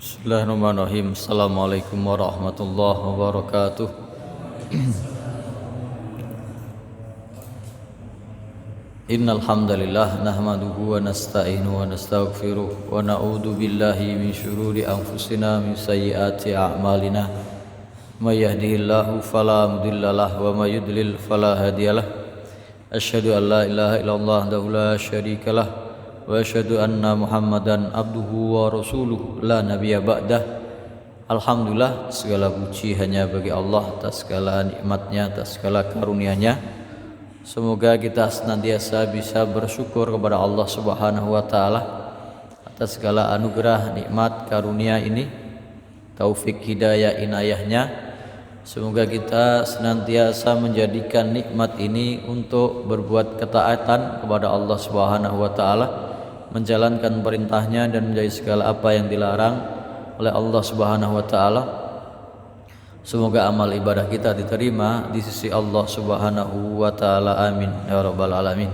Bismillahirrahmanirrahim. Assalamualaikum warahmatullahi wabarakatuh. Innal hamdalillah nahmaduhu wa nasta'inuhu wa nastaghfiruh wa na'udzu billahi min syururi anfusina min sayyiati a'malina. May yahdihillahu fala mudhillalah wa may yudlil fala hadiyalah. Asyhadu an la ilaha illallah wahdahu la syarikalah wa asyhadu anna Muhammadan abduhu wa rasuluh la nabiyya ba'dah. Alhamdulillah, segala puji hanya bagi Allah atas segala nikmatnya, atas segala karunia-Nya. Semoga kita senantiasa bisa bersyukur kepada Allah Subhanahu wa taala atas segala anugerah, nikmat, karunia ini, taufik hidayah inayahnya. Semoga kita senantiasa menjadikan nikmat ini untuk berbuat ketaatan kepada Allah Subhanahu wa taala, menjalankan perintahnya dan menjauhi segala apa yang dilarang oleh Allah Subhanahu wa taala. Semoga amal ibadah kita diterima di sisi Allah Subhanahu wa taala. Amin ya rabbal alamin.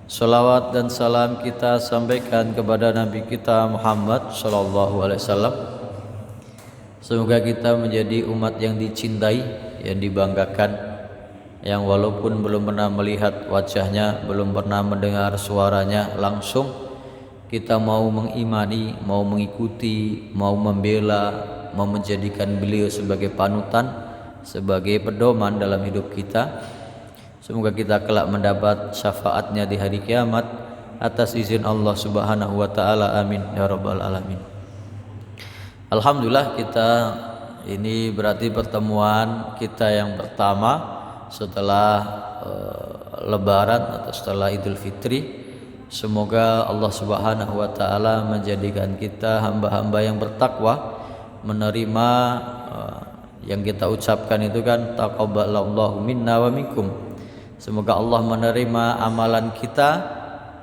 Salawat dan salam kita sampaikan kepada Nabi kita Muhammad sallallahu alaihi wasallam. Semoga kita menjadi umat yang dicintai, yang dibanggakan, yang walaupun belum pernah melihat wajahnya, belum pernah mendengar suaranya langsung, kita mau mengimani, mau mengikuti, mau membela, mau menjadikan beliau sebagai panutan, sebagai pedoman dalam hidup kita. Semoga kita kelak mendapat syafaatnya di hari kiamat atas izin Allah Subhanahu wa taala. Amin ya rabbal alamin. Alhamdulillah, kita ini berarti pertemuan kita yang pertama setelah Lebaran atau setelah Idul Fitri. Semoga Allah Subhanahu wa taala menjadikan kita hamba-hamba yang bertakwa, menerima yang kita ucapkan itu kan taqabbalallahu minna wa minkum. Semoga Allah menerima amalan kita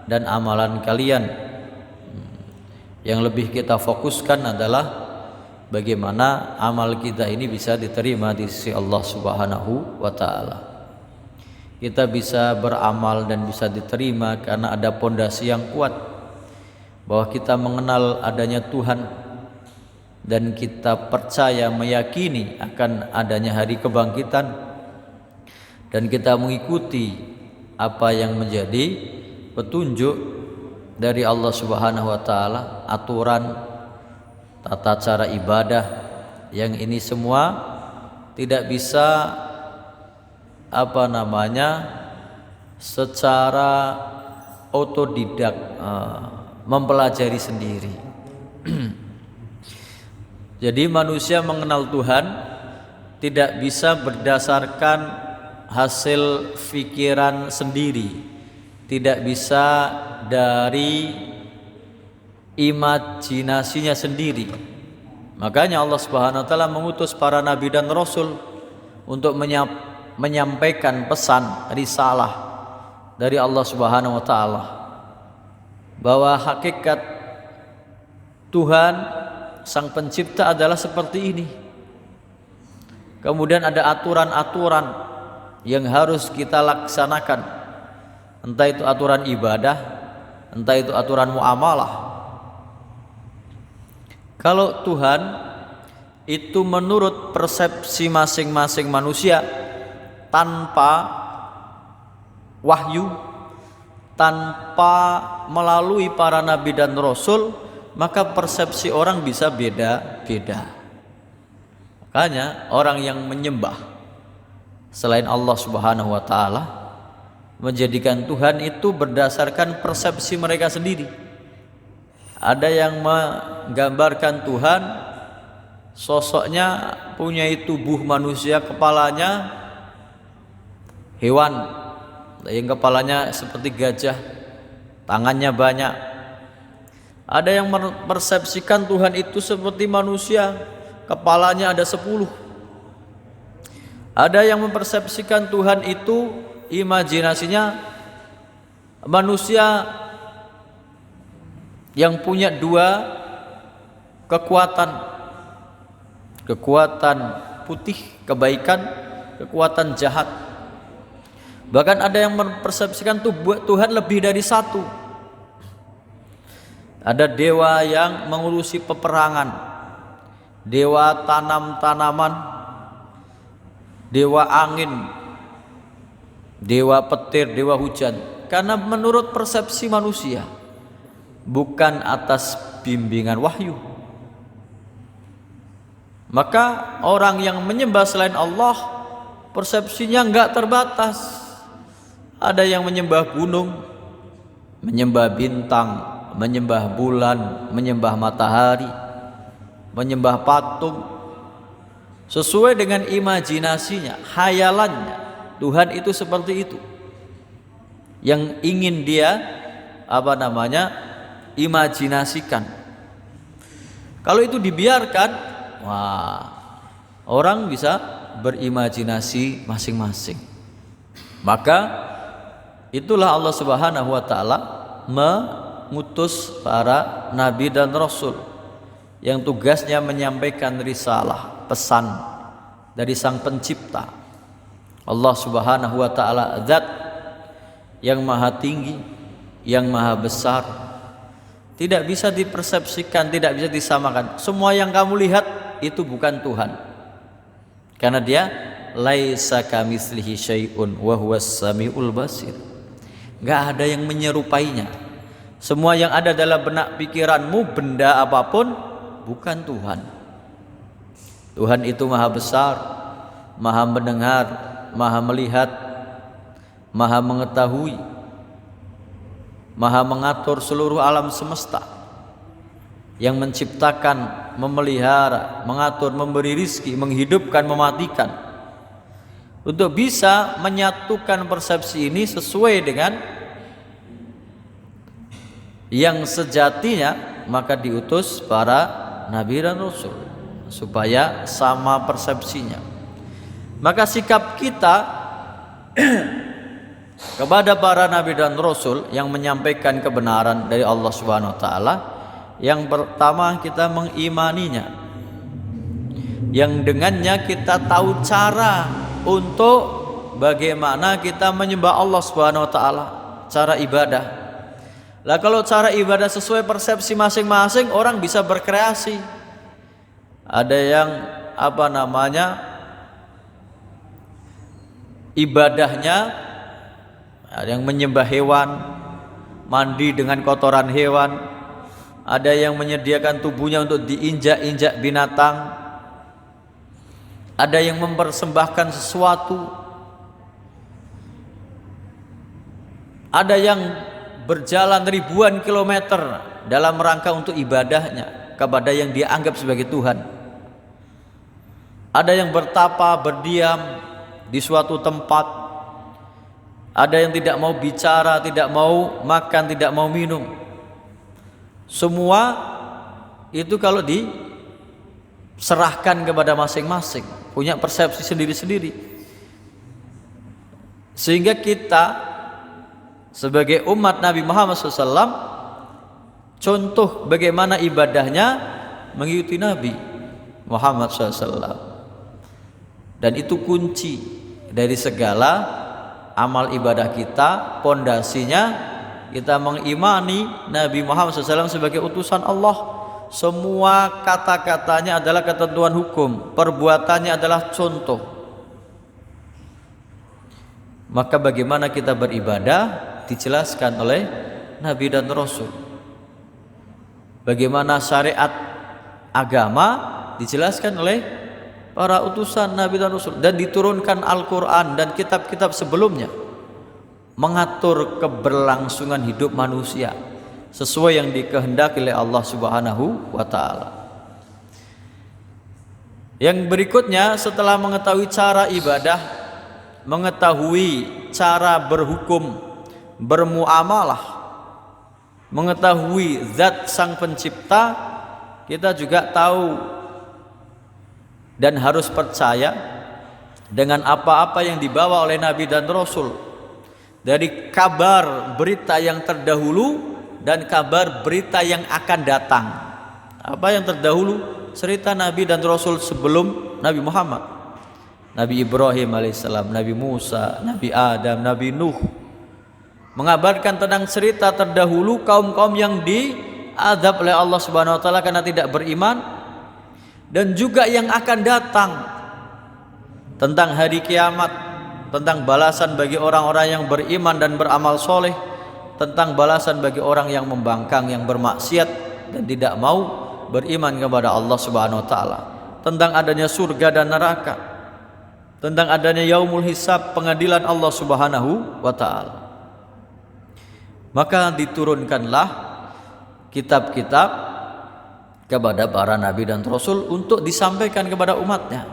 dan amalan kalian. Yang lebih kita fokuskan adalah bagaimana amal kita ini bisa diterima di sisi Allah Subhanahu wa taala. Kita bisa beramal dan bisa diterima karena ada pondasi yang kuat, bahwa kita mengenal adanya Tuhan dan kita percaya, meyakini akan adanya hari kebangkitan, dan kita mengikuti apa yang menjadi petunjuk dari Allah Subhanahu wa taala, aturan tata cara ibadah yang ini semua tidak bisa secara otodidak mempelajari sendiri. Jadi manusia mengenal Tuhan tidak bisa berdasarkan hasil pikiran sendiri, tidak bisa dari imajinasinya sendiri. Makanya Allah Subhanahu wa taala mengutus para nabi dan rasul untuk menyampaikan pesan risalah dari Allah Subhanahu wa taala, bahwa hakikat Tuhan Sang Pencipta adalah seperti ini. Kemudian ada aturan-aturan yang harus kita laksanakan, entah itu aturan ibadah, entah itu aturan muamalah. Kalau Tuhan itu menurut persepsi masing-masing manusia, tanpa wahyu, tanpa melalui para nabi dan rasul, maka persepsi orang bisa beda-beda. Makanya orang yang menyembah selain Allah Subhanahu wa taala, menjadikan Tuhan itu berdasarkan persepsi mereka sendiri. Ada yang menggambarkan Tuhan sosoknya punya tubuh manusia, kepalanya hewan, yang kepalanya seperti gajah, tangannya banyak. Ada yang mempersepsikan Tuhan itu seperti manusia, kepalanya ada 10. Ada yang mempersepsikan Tuhan itu imajinasinya manusia yang punya 2 kekuatan putih kebaikan, kekuatan jahat. Bahkan ada yang mempersepsikan Tuhan lebih dari 1. Ada dewa yang mengurusi peperangan, dewa tanam-tanaman, dewa angin, dewa petir, dewa hujan. Karena menurut persepsi manusia, bukan atas bimbingan wahyu. Maka orang yang menyembah selain Allah, persepsinya enggak terbatas. Ada yang menyembah gunung, menyembah bintang, menyembah bulan, menyembah matahari, menyembah patung, sesuai dengan imajinasinya, khayalannya. Tuhan itu seperti itu, yang ingin dia imajinasikan. Kalau itu dibiarkan, wah, orang bisa berimajinasi masing-masing. Maka itulah Allah Subhanahu wa taala mengutus para nabi dan rasul yang tugasnya menyampaikan risalah, pesan dari Sang Pencipta. Allah Subhanahu wa taala zat yang maha tinggi, yang maha besar, tidak bisa dipersepsikan, tidak bisa disamakan. Semua yang kamu lihat itu bukan Tuhan, karena dia laisa kamitslihi syai'un wa huwas samiul basir. Enggak ada yang menyerupainya. Semua yang ada dalam benak pikiranmu, benda apapun, bukan Tuhan. Tuhan itu maha besar, maha mendengar, maha melihat, maha mengetahui, maha mengatur seluruh alam semesta, yang menciptakan, memelihara, mengatur, memberi rizki, menghidupkan, mematikan. Untuk bisa menyatukan persepsi ini sesuai dengan yang sejatinya, maka diutus para nabi dan rasul supaya sama persepsinya. Maka sikap kita kepada para nabi dan rasul yang menyampaikan kebenaran dari Allah Subhanahu wa taala, yang pertama kita mengimaninya, yang dengannya kita tahu cara untuk bagaimana kita menyembah Allah Subhanahu wa taala, cara ibadah. Lah kalau cara ibadah sesuai persepsi masing-masing, orang bisa berkreasi. Ada yang ibadahnya ada yang menyembah hewan, mandi dengan kotoran hewan. Ada yang menyediakan tubuhnya untuk diinjak-injak binatang. Ada yang mempersembahkan sesuatu. Ada yang berjalan ribuan kilometer dalam rangka untuk ibadahnya kepada yang dia anggap sebagai Tuhan. Ada yang bertapa, berdiam di suatu tempat. Ada yang tidak mau bicara, tidak mau makan, tidak mau minum. Semua itu kalau diserahkan kepada masing-masing, punya persepsi sendiri-sendiri. Sehingga kita sebagai umat Nabi Muhammad SAW, contoh bagaimana ibadahnya mengikuti Nabi Muhammad SAW. Dan itu kunci dari segala amal ibadah kita. Pondasinya kita mengimani Nabi Muhammad SAW sebagai utusan Allah. Semua kata-katanya adalah ketentuan hukum, perbuatannya adalah contoh. Maka bagaimana kita beribadah dijelaskan oleh Nabi dan Rasul. Bagaimana syariat agama dijelaskan oleh para utusan Nabi dan Rasul, dan diturunkan Al-Quran dan kitab-kitab sebelumnya mengatur keberlangsungan hidup manusia sesuai yang dikehendaki oleh Allah Subhanahu wa taala. Yang berikutnya, setelah mengetahui cara ibadah, mengetahui cara berhukum, bermuamalah, mengetahui zat Sang Pencipta, kita juga tahu dan harus percaya dengan apa-apa yang dibawa oleh Nabi dan Rasul, dari kabar berita yang terdahulu dan kabar berita yang akan datang. Apa yang terdahulu? Cerita Nabi dan Rasul sebelum Nabi Muhammad. Nabi Ibrahim alaihissalam, Nabi Musa, Nabi Adam, Nabi Nuh, mengabarkan tentang cerita terdahulu kaum-kaum yang diazab oleh Allah Subhanahu wa taala karena tidak beriman. dan juga yang akan datang, tentang hari kiamat, tentang balasan bagi orang-orang yang beriman dan beramal soleh, tentang balasan bagi orang yang membangkang, yang bermaksiat dan tidak mau beriman kepada Allah Subhanahu wa taala, tentang adanya surga dan neraka, tentang adanya yaumul hisab, pengadilan Allah Subhanahu wa taala. Maka diturunkanlah kitab-kitab kepada para nabi dan rasul untuk disampaikan kepada umatnya,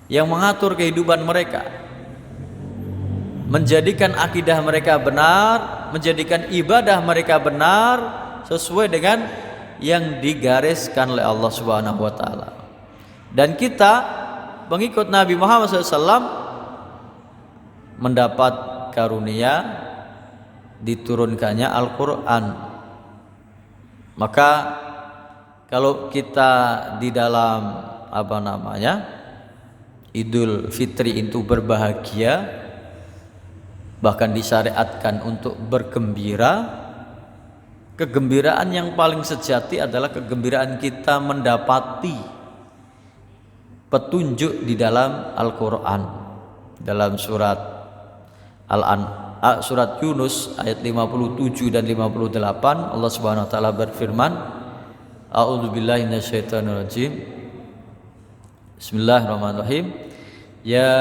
yang mengatur kehidupan mereka, menjadikan akidah mereka benar, menjadikan ibadah mereka benar sesuai dengan yang digariskan oleh Allah Subhanahu wa taala. Dan kita pengikut Nabi Muhammad SAW mendapat karunia diturunkannya Al-Quran. Maka kalau kita di dalam Idul Fitri itu berbahagia, bahkan disyariatkan untuk bergembira, kegembiraan yang paling sejati adalah kegembiraan kita mendapati petunjuk di dalam Al-Quran. Dalam surat surat Yunus ayat 57 dan 58, Allah Subhanahu wa taala berfirman, A'udzubillahi minasyaitonirrajim. Bismillahirrahmanirrahim. Ya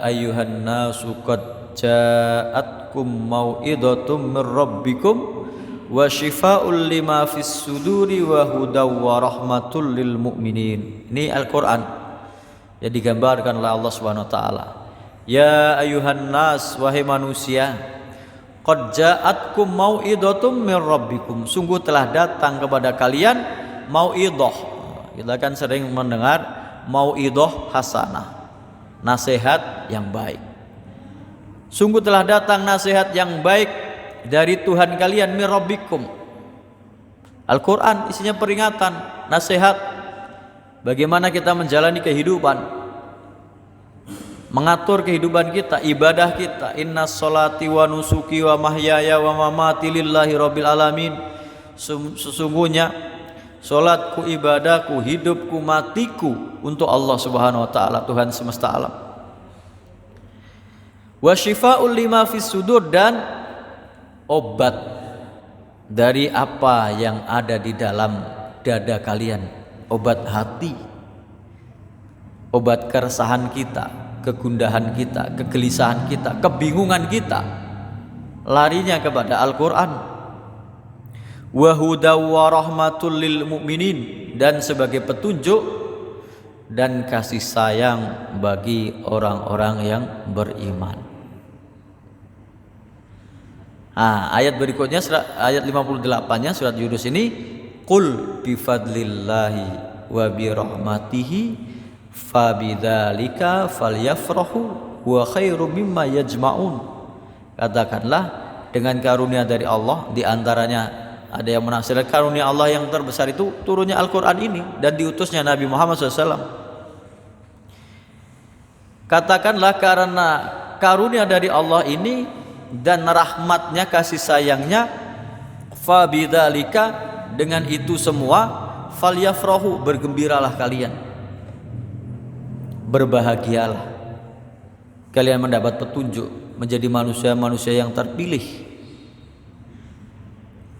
ayyuhan nasu qad ja'atkum mau'idatum mir rabbikum wa syifaa'ul lima fis suduri wa hudaw wa rahmatul lil mu'minin. Ini Al-Qur'an yang digambarkan oleh Allah Subhanahu wa taala. Ya ayyuhan nas, wahai manusia, qad ja'atkum mau'idatum mir rabbikum, sungguh telah datang kepada kalian mau'idah. Kita kan sering mendengar mau'idah hasanah, nasihat yang baik. Sungguh telah datang nasihat yang baik dari Tuhan kalian, mir rabbikum. Al-Quran isinya peringatan, nasihat bagaimana kita menjalani kehidupan, mengatur kehidupan kita, ibadah kita. Innas sholati wa nusuki wa mahyaya wa mamati lillahi rabbil alamin. Sesungguhnya salatku, ibadahku, hidupku, matiku untuk Allah Subhanahu wa taala, Tuhan semesta alam. Wa syifaa'ul lima fis sudur, dan obat dari apa yang ada di dalam dada kalian, obat hati, obat keresahan kita, kegundahan kita, kegelisahan kita, kebingungan kita, larinya kepada Al-Quran. Wa hudaw wa rahmatul lil mu'minin, dan sebagai petunjuk dan kasih sayang bagi orang-orang yang beriman. Ayat berikutnya ayat 58-nya surat Yunus ini, qul bifadlillahi wa birahmatihi fabidzalika falyafrahu wa khairum mimma yajma'un. Katakanlah, dengan karunia dari Allah, di antaranya ada yang menafsirkan karunia Allah yang terbesar itu turunnya Al-Quran ini dan diutusnya Nabi Muhammad SAW. Katakanlah, karena karunia dari Allah ini dan rahmatnya, kasih sayangnya, fabidzalika, dengan itu semua, falyafrahu, bergembiralah kalian, berbahagialah kalian mendapat petunjuk, menjadi manusia-manusia yang terpilih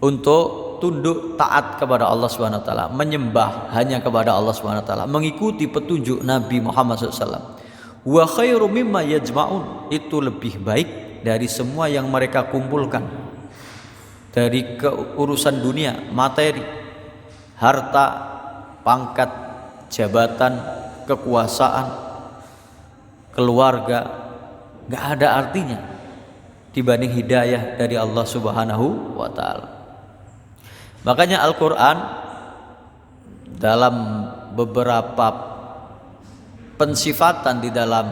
untuk tunduk taat kepada Allah Subhanahu wa taala, menyembah hanya kepada Allah Subhanahu wa taala, mengikuti petunjuk Nabi Muhammad SAW. Wa khairum mimma yajma'un, itu lebih baik dari semua yang mereka kumpulkan, dari keurusan dunia, materi, harta, pangkat, jabatan, kekuasaan, keluarga, gak ada artinya dibanding hidayah dari Allah Subhanahu wa taala. Makanya Al-Quran dalam beberapa pensifatan di dalam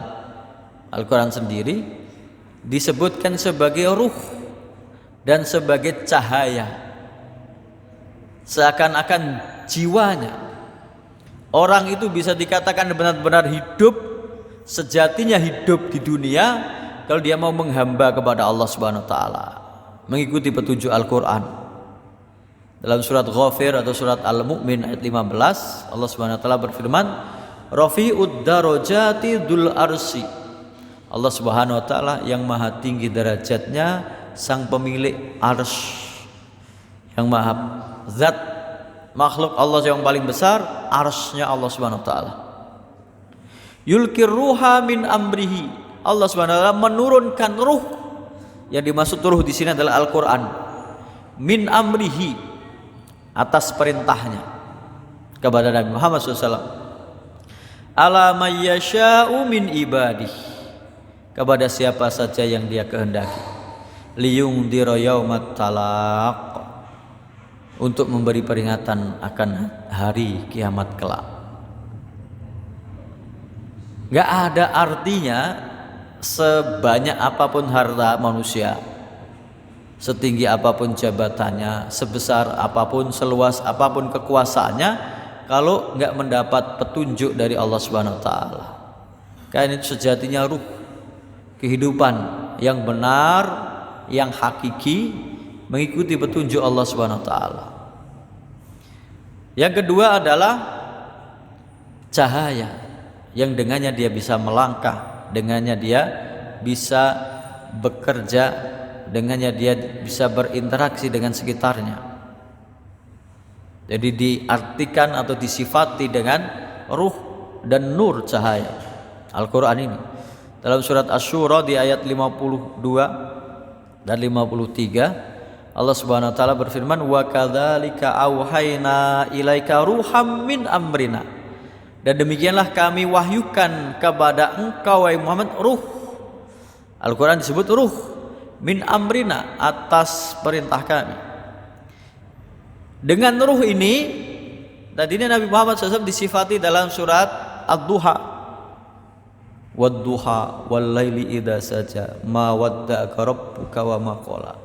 Al-Quran sendiri disebutkan sebagai ruh dan sebagai cahaya, seakan-akan jiwanya orang itu bisa dikatakan benar-benar hidup, sejatinya hidup di dunia kalau dia mau menghamba kepada Allah Subhanahu wa taala, mengikuti petunjuk Al-Quran. Dalam surat Ghafir atau surat Al-Mu'min ayat 15, Allah Subhanahu wa taala berfirman, Rafi'ud darajati dzul arsy. Allah Subhanahu wa taala yang maha tinggi derajatnya, sang pemilik arsy, yang maha zat makhluk Allah yang paling besar, arsy-nya Allah Subhanahu wa taala. Yulkir ruha min amrihi. Allah Subhanahu wa taala menurunkan ruh. Yang dimaksud ruh di sini adalah Al-Qur'an. Min amrihi, atas perintahnya kepada Nabi Muhammad SAW. Ala may yasha'u min ibadih, kepada siapa saja yang dia kehendaki. Liyungdira yaumat talaq, untuk memberi peringatan akan hari kiamat kelak. Gak ada artinya sebanyak apapun harta manusia, setinggi apapun jabatannya, sebesar apapun, seluas apapun kekuasaannya, kalau nggak mendapat petunjuk dari Allah Subhanahu wa taala. Karena itu sejatinya ruh, kehidupan yang benar, yang hakiki, mengikuti petunjuk Allah Subhanahu wa taala. Yang kedua adalah cahaya, yang dengannya dia bisa melangkah, dengannya dia bisa bekerja, dengannya dia bisa berinteraksi dengan sekitarnya. Jadi diartikan atau disifati dengan ruh dan nur cahaya Al-Quran ini. Dalam surat Asy-Syura di ayat 52 dan 53, Allah Subhanahu wa taala berfirman, wa kadzalika auhayna ilaika ruham min amrina. Dan demikianlah kami wahyukan kepada engkau wahai Muhammad ruh. Al-Quran disebut ruh min amrina, atas perintah kami. Dengan ruh ini tadinya Nabi Muhammad SAW disifati dalam surat Ad-Duha, wad-duha wal laili idza saja ma wadda'aka rabbuka wa ma qala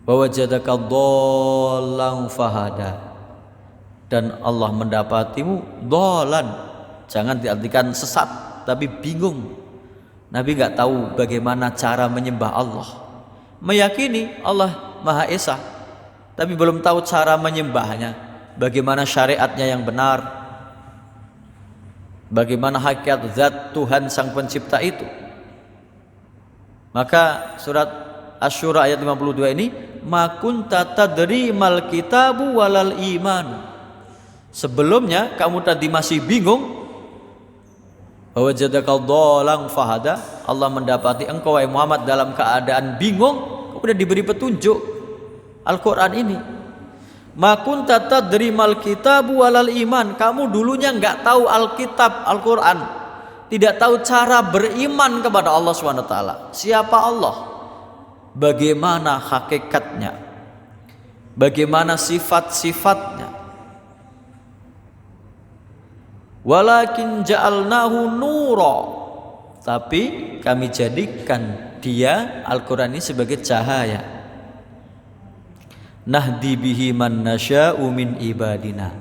wa wajadaka dhallan fahada. Dan Allah mendapatimu dhalan, jangan diartikan sesat, tapi bingung. Nabi nggak tahu bagaimana cara menyembah Allah, meyakini Allah Maha Esa, tapi belum tahu cara menyembahnya, bagaimana syariatnya yang benar, bagaimana hakikat zat Tuhan Sang Pencipta itu. Maka surat Asy-Syura ayat 52 ini, ma kunta tadri mal kitabu walal iman. Sebelumnya kamu tadi masih bingung, wajadaka dhalan fahada. Allah mendapati engkau wahai Muhammad dalam keadaan bingung, kemudian diberi petunjuk Al-Quran ini. Ma kunta tadri mal kitabu walal iman. Kamu dulunya enggak tahu Alkitab, Al-Quran, tidak tahu cara beriman kepada Allah SWT. Siapa Allah, bagaimana hakikatnya, bagaimana sifat-sifatnya. Walakin ja'alnahu nura, tapi kami jadikan dia Al-Quran ini sebagai cahaya. Nahdi bihi man nasya'u min ibadina,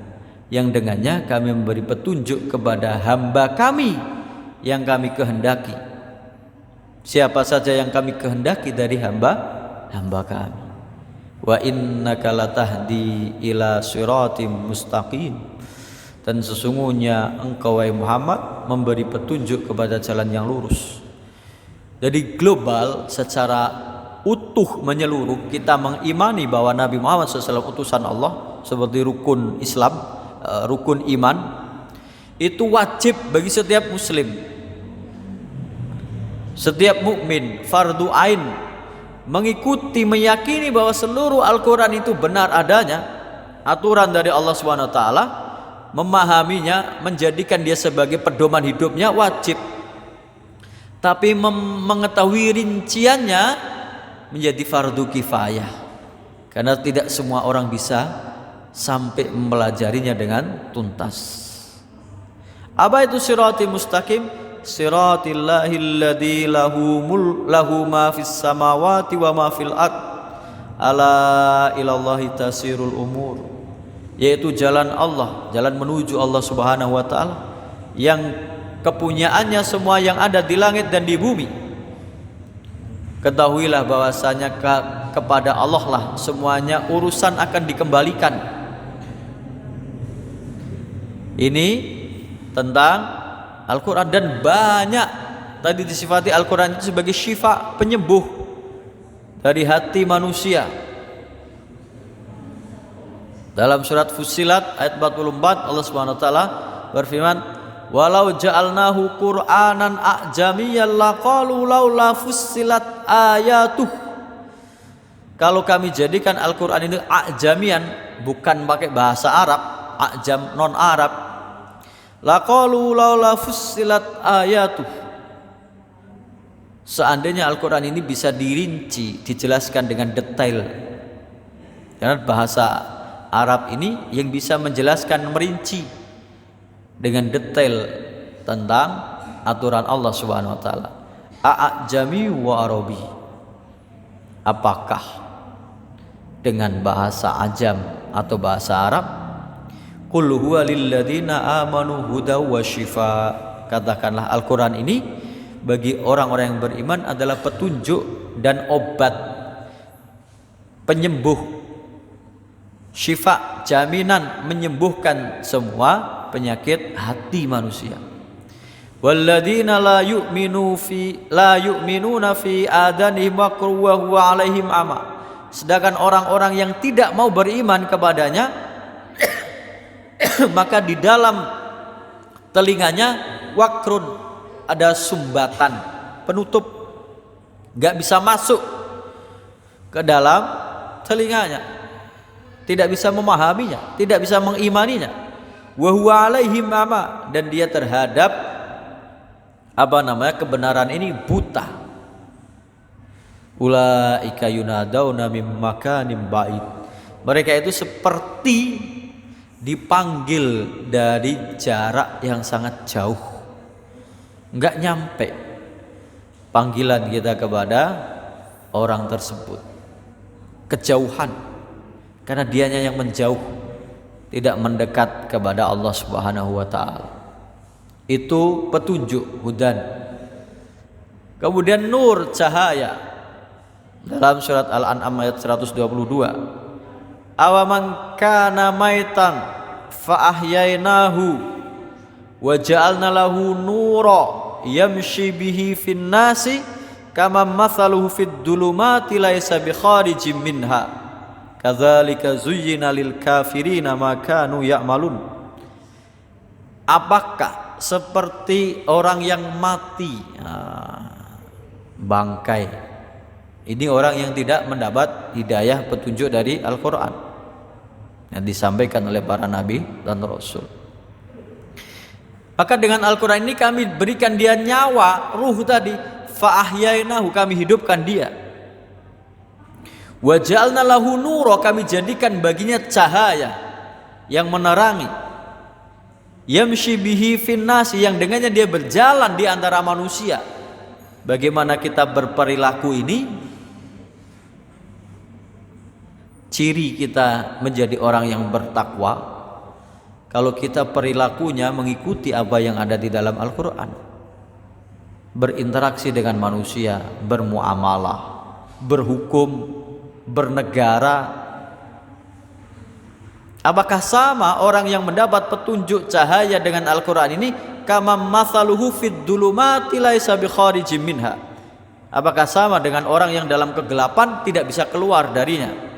yang dengannya kami memberi petunjuk kepada hamba kami yang kami kehendaki. Siapa saja yang kami kehendaki dari hamba kami. Wa innaka latahdi ila siratim mustaqim. Dan sesungguhnya engkau wahai Muhammad memberi petunjuk kepada jalan yang lurus. Jadi global, secara utuh menyeluruh, kita mengimani bahwa Nabi Muhammad SAW utusan Allah, seperti rukun Islam, rukun iman, itu wajib bagi setiap muslim, setiap mukmin, fardu ain, mengikuti, meyakini bahwa seluruh Al-Quran itu benar adanya, aturan dari Allah SWT, memahaminya, menjadikan dia sebagai pedoman hidupnya wajib. Tapi mengetahui rinciannya menjadi fardu kifayah, karena tidak semua orang bisa sampai mempelajarinya dengan tuntas. Apa itu siratal mustaqim? Siratil ladzi lahu ma fis samawati wa ma fil ard. Ala ilallahi tasirul umur. Yaitu jalan Allah, jalan menuju Allah Subhanahu wa taala, yang kepunyaannya semua yang ada di langit dan di bumi. Ketahuilah bahwasanya kepada Allah lah semuanya urusan akan dikembalikan. Ini tentang Al-Quran, dan banyak tadi disifati Al-Quran itu sebagai syifa, penyembuh dari hati manusia. Dalam surat Fussilat ayat 44 Allah Subhanahu wa taala berfirman, "Walau ja'alnahu Qur'anan a'jamiyyan laqalu laula fussilat ayatuh." Kalau kami jadikan Al-Quran ini a'jamian, bukan pakai bahasa Arab, a'jam non Arab, laqalu laula fussilat ayatuh. Seandainya Al-Quran ini bisa dirinci, dijelaskan dengan detail, karena bahasa Arab ini yang bisa menjelaskan, merinci dengan detail tentang aturan Allah Subhanahu wa taala. A'jami wa arabi. Apakah dengan bahasa ajam atau bahasa Arab? Qul huwa lil ladzina amanu hudaw wa shifa. Katakanlah Al-Quran ini bagi orang-orang yang beriman adalah petunjuk dan obat, penyembuh, syifa, jaminan menyembuhkan semua penyakit hati manusia. Walladzina la yu'minuna fi adanihim waqru wa huwa 'alaihim ama. Sedangkan orang-orang yang tidak mau beriman kepadanya maka di dalam telinganya wakrun, ada sumbatan, penutup, gak bisa masuk ke dalam telinganya, tidak bisa memahaminya, tidak bisa mengimaninya. Wa huwa 'alaihim ama, dan dia terhadap kebenaran ini buta. Ulaika yunadauna mim makanim ba'id. Mereka itu seperti dipanggil dari jarak yang sangat jauh, enggak nyampe panggilan kita kepada orang tersebut, kejauhan, karena dianya yang menjauh, tidak mendekat kepada Allah Subhanahu wa taala. Itu petunjuk, hudan. Kemudian nur, cahaya. Dalam surat Al-An'am ayat 122, awaman kana maitan fa ahyainahu wa ja'alna lahu nura yamshi bihi fin nasi kama mathaluhu fid dhulumati laisa bi kharijim minha kadzalika zuyyina lil kafirina ma kanu ya'malun. Apakah seperti orang yang mati, bangkai, ini orang yang tidak mendapat hidayah petunjuk dari Al-Quran yang disampaikan oleh para nabi dan rasul. Maka dengan Al-Quran ini kami berikan dia nyawa, ruh tadi, fa ahyainahu, kami hidupkan dia. Wa ja'alna lahu nura, kami jadikan baginya cahaya yang menerangi. Yamshi bihi fin nasi, yang dengannya dia berjalan di antara manusia. Bagaimana kita berperilaku ini ciri kita menjadi orang yang bertakwa kalau kita perilakunya mengikuti apa yang ada di dalam Al-Quran, berinteraksi dengan manusia, bermuamalah, berhukum, bernegara. Apakah sama orang yang mendapat petunjuk cahaya dengan Al-Quran ini? Kama mathaluhu fid dhulumati laisa bi kharijim minha. Apakah sama dengan orang yang dalam kegelapan tidak bisa keluar darinya?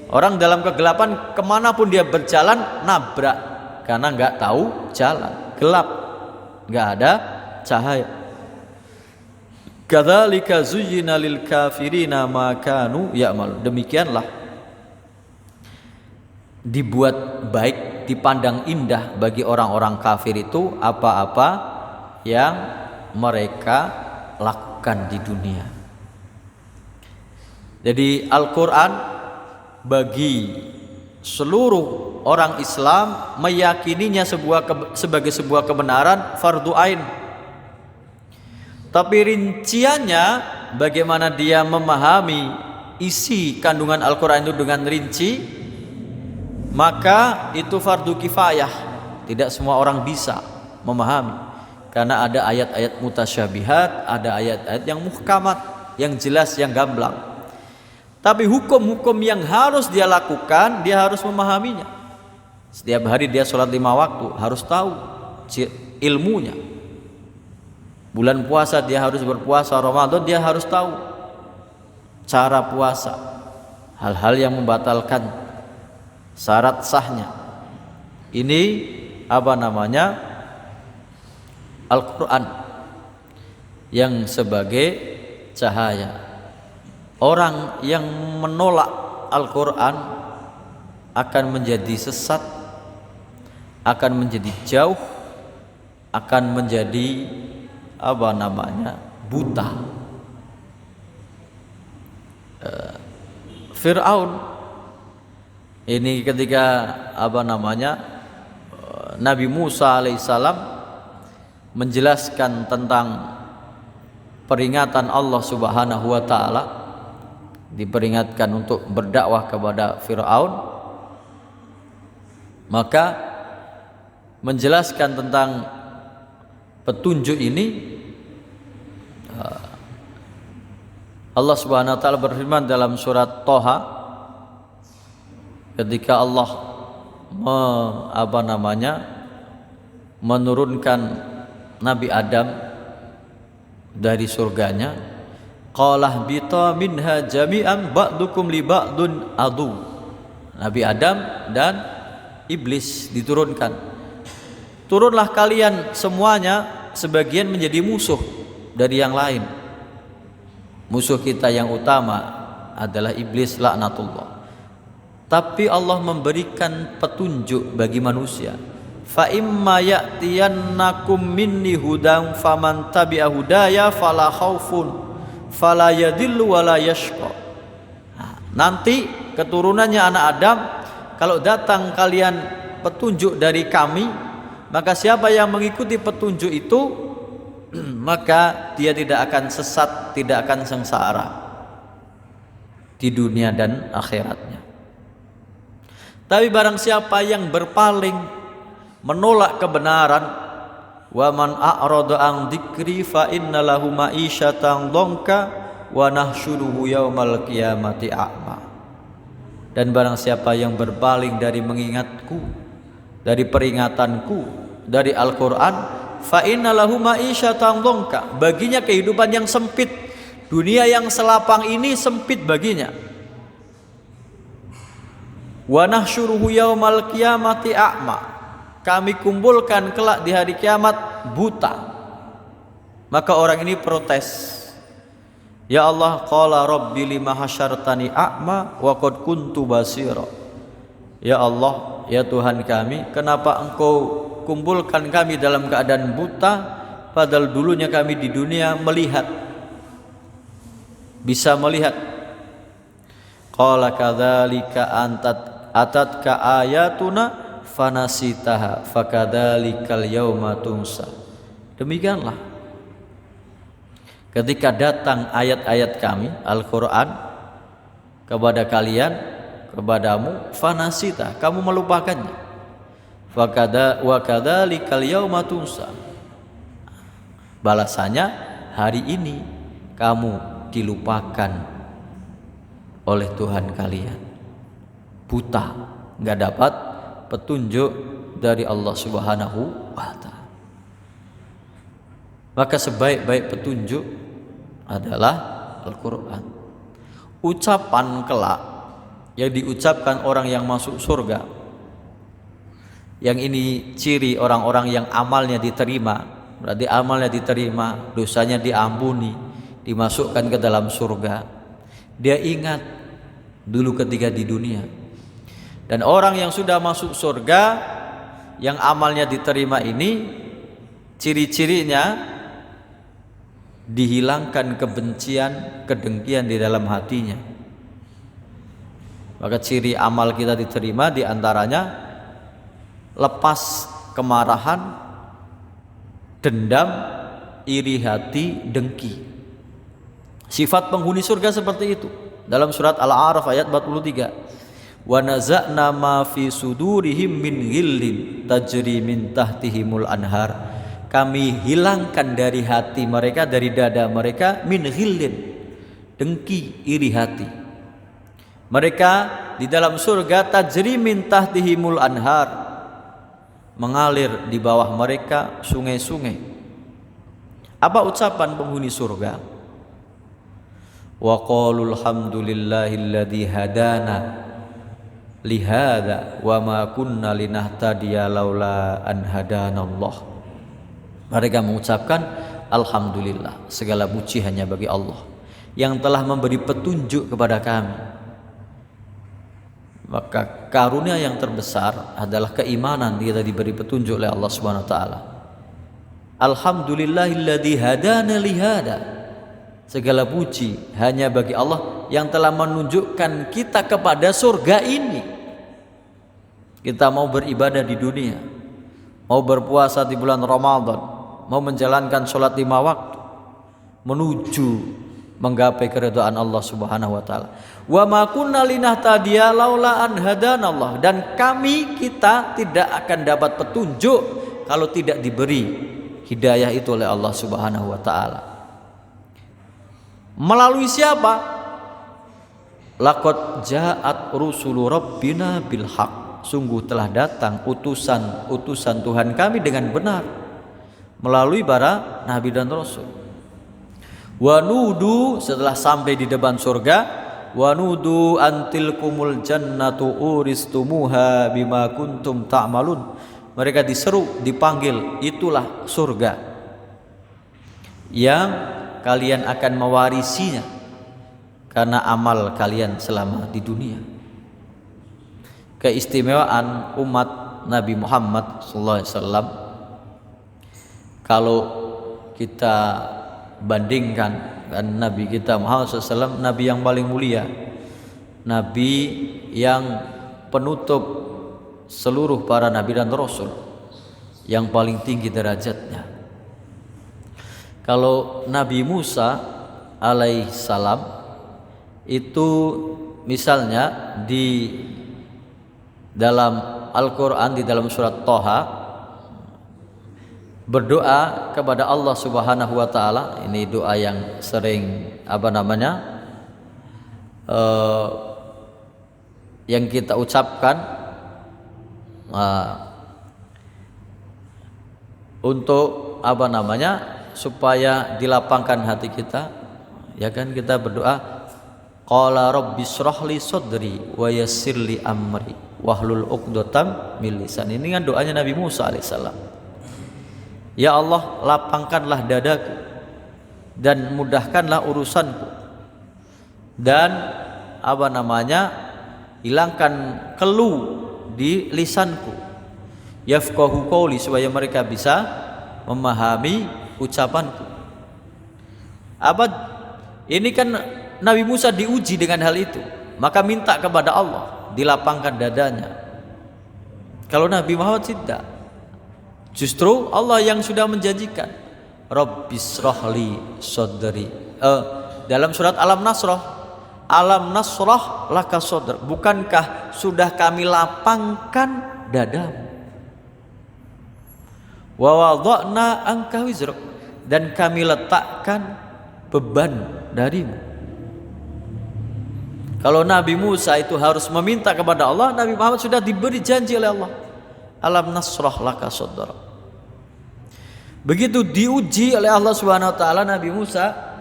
Orang dalam kegelapan kemanapun dia berjalan nabrak, karena nggak tahu jalan, gelap, nggak ada cahaya. Kadzalika zuyyina lil kafirina ma kanu ya'mal. Demikianlah dibuat baik, dipandang indah bagi orang-orang kafir itu apa-apa yang mereka lakukan di dunia. Jadi Al-Quran bagi seluruh orang Islam meyakininya sebagai sebuah kebenaran fardu ain. Tapi rinciannya, bagaimana dia memahami isi kandungan Al-Quran itu dengan rinci, maka itu fardu kifayah. Tidak semua orang bisa memahami, karena ada ayat-ayat mutasyabihat, ada ayat-ayat yang muhkamat, yang jelas, yang gamblang. Tapi hukum-hukum yang harus dia lakukan, dia harus memahaminya. Setiap hari dia sholat 5 waktu, harus tahu ilmunya. Bulan puasa dia harus berpuasa, Ramadan dia harus tahu cara puasa, hal-hal yang membatalkan syarat sahnya. Ini Al-Quran yang sebagai cahaya. Orang yang menolak Al-Quran akan menjadi sesat, akan menjadi jauh, akan menjadi buta. Fir'aun ini ketika Nabi Musa alaihissalam menjelaskan tentang peringatan Allah Subhanahu wa taala, diperingatkan untuk berdakwah kepada Fir'aun, maka menjelaskan tentang petunjuk ini, Allah Subhanahu wa taala berfirman dalam surat Thaha ketika Allah menurunkan Nabi Adam dari surganya, qala bita minha jami'an ba'dukum li ba'dun adu. Nabi Adam dan iblis diturunkan. Turunlah kalian semuanya, sebagian menjadi musuh dari yang lain. Musuh kita yang utama adalah iblis laknatullah. Tapi Allah memberikan petunjuk bagi manusia. Fa imma ya'tiyannakum minni hudan faman tabi'a hudaya fala khaufun fala yadillu wala yashqa. Nanti keturunannya anak Adam, kalau datang kalian petunjuk dari kami, maka siapa yang mengikuti petunjuk itu maka dia tidak akan sesat, tidak akan sengsara di dunia dan akhiratnya. Tapi barang siapa yang berpaling, menolak kebenaran, wa man a'rada an dzikri fa inna lahu ma'isyatan dhanka wa nahsyuruhu yaumal qiyamati a'ma. Dan barang siapa yang berpaling dari mengingatku, dari peringatanku, dari Al-Quran, fa inna lahu ma'isyatan dhanka, baginya kehidupan yang sempit, dunia yang selapang ini sempit baginya. Wa nahsyuruhu yaumal qiyamati a'ma, kami kumpulkan kelak di hari kiamat buta. Maka orang ini protes, ya Allah, qala rabbi lima hasyartani a'ma wa qad kuntu basira. Ya Allah, ya Tuhan kami, kenapa engkau kumpulkan kami dalam keadaan buta, padahal dulunya kami di dunia melihat, bisa melihat. Qala kadzalika atatka ayatuna fanasitaha fakadzalikal yauma tunsa. Demikianlah ketika datang ayat-ayat kami Al-Quran kepada kalian, kepadamu, fanasita, kamu melupakannya. Wa kadzalikal yauma tunsa, balasannya hari ini kamu dilupakan oleh Tuhan kalian. Buta, nggak dapat petunjuk dari Allah Subhanahu wa ta'ala. Maka sebaik-baik petunjuk adalah Al-Quran. Ucapan kelak yang diucapkan orang yang masuk surga, yang ini ciri orang-orang yang amalnya diterima, berarti amalnya diterima, dosanya diampuni, dimasukkan ke dalam surga. Dia ingat dulu ketika di dunia. Dan orang yang sudah masuk surga, yang amalnya diterima ini, ciri-cirinya dihilangkan kebencian, kedengkian di dalam hatinya. Maka ciri amal kita diterima diantaranya lepas kemarahan, dendam, iri hati, dengki. Sifat penghuni surga seperti itu. Dalam surat Al-A'raf ayat 43. Wa naza'na ma fi sudurihim min ghillin tajri min tahtihimul anhar. Kami hilangkan dari hati mereka, dari dada mereka, min ghillin, dengki, iri hati. Mereka di dalam surga tajri min tahtihimul anhar, mengalir di bawah mereka sungai-sungai. Apa ucapan penghuni surga? Wa qalul hamdulillahilladzi hadana lihada wa ma kunna linahtadiya laula an hadanallah. Mereka mengucapkan alhamdulillah, segala puji hanya bagi Allah yang telah memberi petunjuk kepada kami. Maka karunia yang terbesar adalah keimanan, kita diberi petunjuk oleh Allah Subhanahu wa taala. Alhamdulillahilladzi hadana lihada. Segala puji hanya bagi Allah yang telah menunjukkan kita kepada surga ini. Kita mau beribadah di dunia, mau berpuasa di bulan Ramadan, mau menjalankan sholat 5 waktu, menuju menggapai keridhaan Allah Subhanahu wa taala. Wa ma kunna linahtadiya laula an hadanallah, dan kita tidak akan dapat petunjuk kalau tidak diberi hidayah itu oleh Allah Subhanahu wa taala. Melalui siapa? Laqad ja'at rusulu rabbina bil haq. Sungguh telah datang utusan Tuhan kami dengan benar melalui para nabi dan rasul. Wa nudu, setelah sampai di depan surga, wa nudu antilkumul jannatu uristumuha bima kuntum ta'malun. Mereka diseru, dipanggil, itulah surga yang kalian akan mewarisinya karena amal kalian selama di dunia. Keistimewaan umat Nabi Muhammad SAW, kalau kita bandingkan dengan Nabi kita Muhammad SAW, Nabi yang paling mulia, Nabi yang penutup seluruh para Nabi dan Rasul, yang paling tinggi derajatnya. Kalau Nabi Musa alaihissalam itu misalnya di dalam Al-Quran, di dalam surat Toha, berdoa kepada Allah Subhanahu wa taala. Ini doa yang sering yang kita ucapkan untuk supaya dilapangkan hati kita, ya kan, kita berdoa qala rabbis shrahli sadri wa yassirli amri wahlul 'uqdatam min lisani. Ini kan doanya Nabi Musa alaihissalam. Ya Allah, lapangkanlah dadaku dan mudahkanlah urusanku, dan hilangkan keluh di lisanku, yafqahu qouli, supaya mereka bisa memahami ucapanku. Ini kan Nabi Musa diuji dengan hal itu, maka minta kepada Allah dilapangkan dadanya. Kalau Nabi Muhammad tidak, justru Allah yang sudah menjanjikan Rabbis shrahli sadri. Dalam surat Alam Nasrah laka sadr, bukankah sudah kami lapangkan dadamu? Wa wada'na anka wizrak, dan kami letakkan beban darimu. Kalau Nabi Musa itu harus meminta kepada Allah, Nabi Muhammad sudah diberi janji oleh Allah, alam nasrah laka sadra. Begitu diuji oleh Allah Subhanahu wa taala Nabi Musa,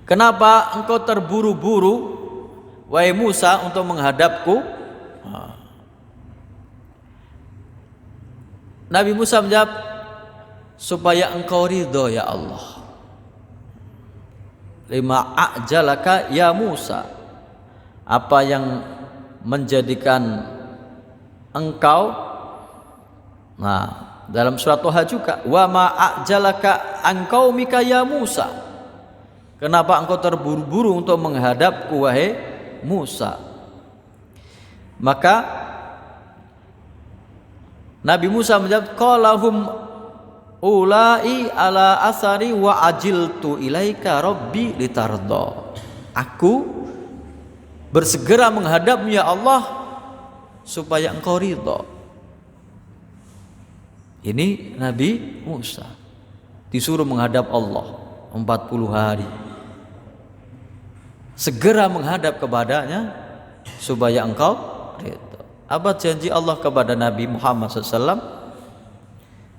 kenapa engkau terburu-buru wahai Musa untuk menghadapku? Nabi Musa menjawab, supaya engkau ridho ya Allah. Lima ajalaka ya Musa, apa yang menjadikan engkau, dalam surat Toha juga, wa ma ajalaka engkau mika ya Musa, kenapa engkau terburu-buru untuk menghadapku wahai Musa? Maka Nabi Musa menjawab, qalahum ulai ala asari wa ajiltu ilaika rabbi litarda. Aku bersegera menghadapmu ya Allah supaya engkau ridha. Ini Nabi Musa disuruh menghadap Allah 40 hari. segera menghadap kepadanya supaya engkau ridho. Apa janji Allah kepada Nabi Muhammad SAW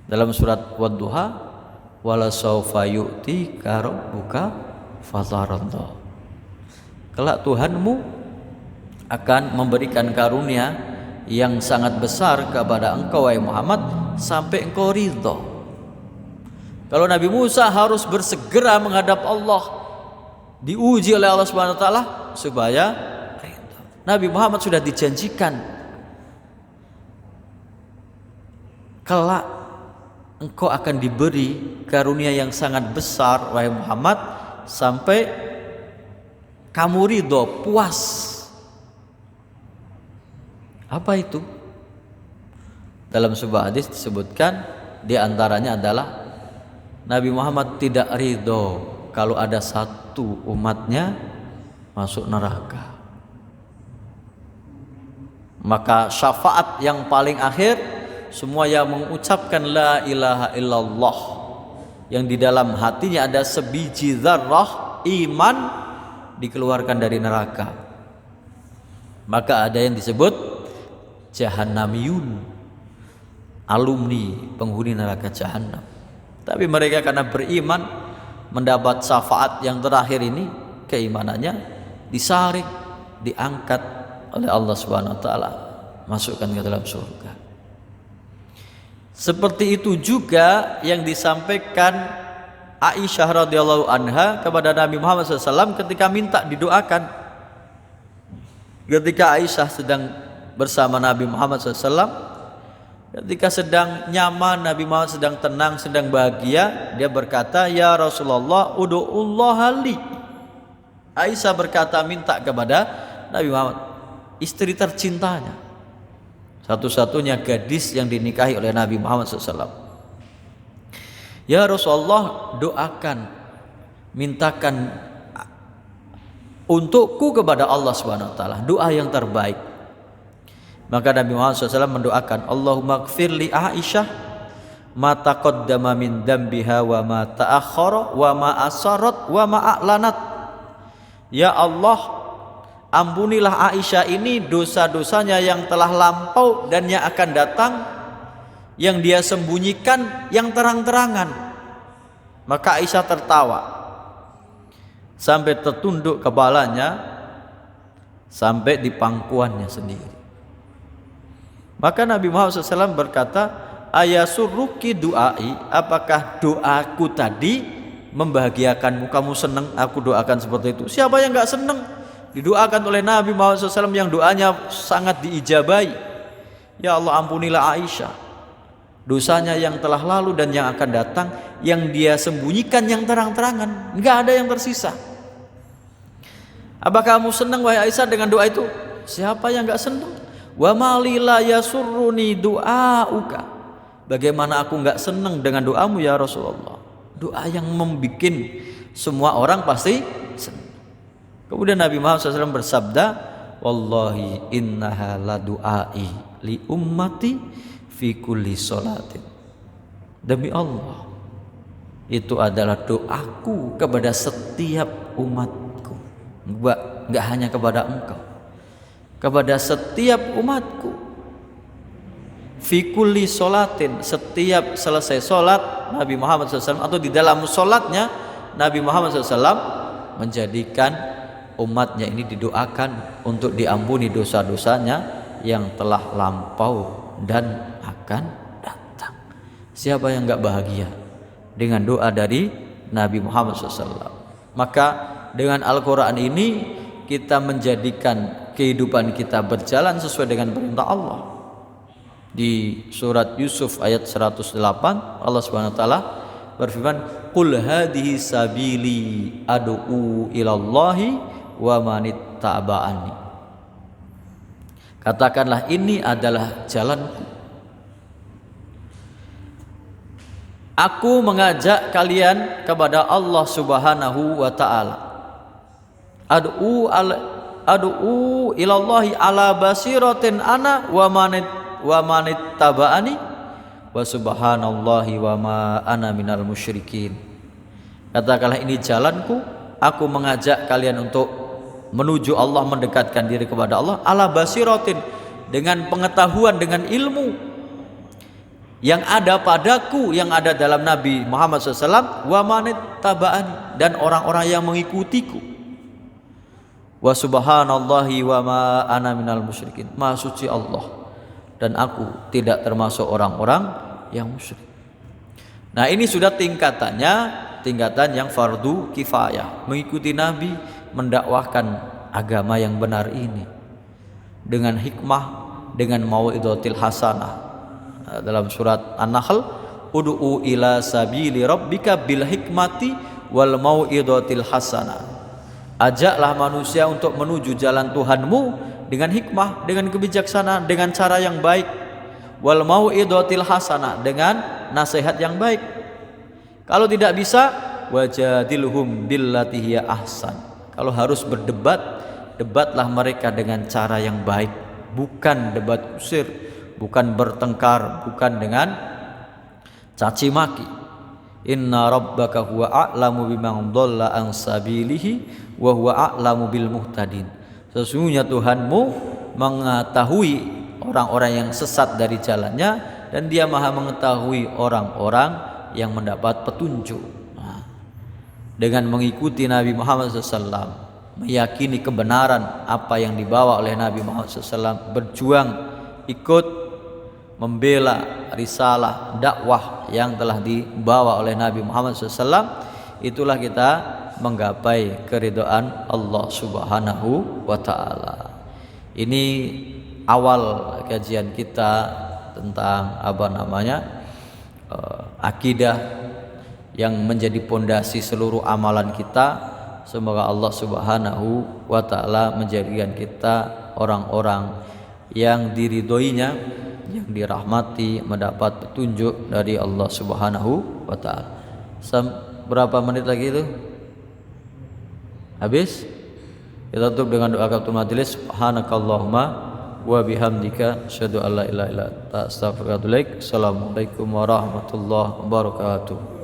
dalam surat Wad-Duha? Wala sawfa yu'tika rabbuka fatarallah. Kelak Tuhanmu akan memberikan karunia yang sangat besar kepada engkau wahai Muhammad sampai engkau ridho. Kalau Nabi Musa harus bersegera menghadap Allah, diuji oleh Allah Subhanahu wa taala supaya ridho. Nabi Muhammad sudah dijanjikan kelak engkau akan diberi karunia yang sangat besar wahai Muhammad sampai kamu ridho, puas. Apa itu? Dalam sebuah hadis disebutkan di antaranya adalah Nabi Muhammad tidak ridho kalau ada satu umatnya masuk neraka. Maka syafaat yang paling akhir, semua yang mengucapkan la ilaha illallah, yang di dalam hatinya ada sebiji dzarrah iman, dikeluarkan dari neraka. Maka ada yang disebut Jahannamiyun, alumni penghuni neraka Jahannam. Tapi mereka karena beriman mendapat syafaat yang terakhir ini, keimanannya disaring, diangkat oleh Allah Subhanahu wa taala, masukkan ke dalam surga. Seperti itu juga yang disampaikan Aisyah radhiyallahu anha kepada Nabi Muhammad SAW ketika minta didoakan. Ketika Aisyah sedang bersama Nabi Muhammad SAW, ketika sedang nyaman, Nabi Muhammad sedang tenang, sedang bahagia, dia berkata, ya Rasulullah ud'ullaha li. Aisyah berkata minta kepada Nabi Muhammad, istri tercintanya, satu-satunya gadis yang dinikahi oleh Nabi Muhammad SAW. Ya Rasulullah, doakan, mintakan untukku kepada Allah Subhanahu wa taala doa yang terbaik. Maka Nabi Muhammad SAW mendoakan, Allahumma gfir li Aisyah ma taqaddama min dambiha wa ma ta'akhkhara wa ma asarat wa ma a'lanat. Ya Allah, ampunilah Aisyah ini dosa-dosanya yang telah lampau dan yang akan datang, yang dia sembunyikan, yang terang-terangan. Maka Aisyah tertawa sampai tertunduk kepalanya sampai di pangkuannya sendiri. Maka Nabi Muhammad SAW berkata, ayasurruki du'ai, apakah doaku tadi membahagiakanmu, kamu senang aku doakan seperti itu? Siapa yang gak senang didoakan oleh Nabi Muhammad SAW yang doanya sangat diijabai? Ya Allah, ampunilah Aisyah dosanya yang telah lalu dan yang akan datang, yang dia sembunyikan yang terang-terangan, gak ada yang tersisa. Apakah kamu senang wahai Aisyah dengan doa itu? Siapa yang gak senang? Wa mali la yasurruni du'auka, bagaimana aku enggak senang dengan doamu ya Rasulullah? Doa yang membuat semua orang pasti senang. Kemudian Nabi Muhammad SAW bersabda, wallahi innaha la du'ai li ummati fi kulli sholatin. Demi Allah, itu adalah doaku kepada setiap umatku, enggak hanya kepada engkau, kepada setiap umatku. Fi kulli sholatin, setiap selesai sholat Nabi Muhammad SAW, atau di dalam sholatnya Nabi Muhammad SAW menjadikan umatnya ini didoakan untuk diampuni dosa-dosanya yang telah lampau dan akan datang. Siapa yang enggak bahagia dengan doa dari Nabi Muhammad SAW? Maka dengan Al-Quran ini kita menjadikan kehidupan kita berjalan sesuai dengan perintah Allah. Di surat Yusuf ayat 108 Allah Subhanahu wa taala berfirman, qul hadhihi sabili ad'u ilallahi wa manittaba'ani. Katakanlah, ini adalah jalanku, aku mengajak kalian kepada Allah Subhanahu wa taala. Ad'u ilallahi ala basiratin ana wa manittaba'ani wa subhanallahi wa ma ana minal musyrikin. Katakanlah, ini jalanku, aku mengajak kalian untuk menuju Allah, mendekatkan diri kepada Allah, ala basiratin, dengan pengetahuan, dengan ilmu yang ada padaku, yang ada dalam Nabi Muhammad SAW, wa manit taba'ani, dan orang-orang yang mengikutiku. Wa subhanallahi wa ma ana minal musyrikin, maha suci Allah dan aku tidak termasuk orang-orang yang musyrik. Nah, ini sudah tingkatan yang fardu kifayah, mengikuti Nabi, mendakwahkan agama yang benar ini dengan hikmah, dengan mau'izatil hasanah. Dalam surat An-Nahl, ud'u ila sabili rabbika bil hikmati wal mau'izatil hasanah. Ajaklah manusia untuk menuju jalan Tuhanmu dengan hikmah, dengan kebijaksanaan, dengan cara yang baik. Wal mau'izatil hasanah, dengan nasihat yang baik. Kalau tidak bisa, wajadilhum billati hiya ahsan. Kalau harus berdebat, debatlah mereka dengan cara yang baik, bukan debat kusir, bukan bertengkar, bukan dengan caci maki. Inna rabbaka huwa a'lamu biman dhalla an sabilihi wa huwa a'lamu bil muhtadin. Sesungguhnya Tuhanmu mengetahui orang-orang yang sesat dari jalannya, dan Dia Maha mengetahui orang-orang yang mendapat petunjuk. Nah, dengan mengikuti Nabi Muhammad SAW, meyakini kebenaran apa yang dibawa oleh Nabi Muhammad SAW, berjuang ikut membela risalah dakwah yang telah dibawa oleh Nabi Muhammad SAW, itulah kita menggapai keridhaan Allah Subhanahu wa Ta'ala. Ini awal kajian kita tentang akidah yang menjadi pondasi seluruh amalan kita. Semoga Allah Subhanahu wa Ta'ala menjadikan kita orang-orang yang diridhoinya, yang dirahmati, mendapat petunjuk dari Allah Subhanahu wa Ta'ala. Berapa menit lagi itu? Habis? Kita tutup dengan doa kafatul majelis. Subhanakallahumma wa bihamdika asyhadu an la ilaha illa anta astaghfiruka wa atubu ilaik. Assalamualaikum warahmatullahi wabarakatuh.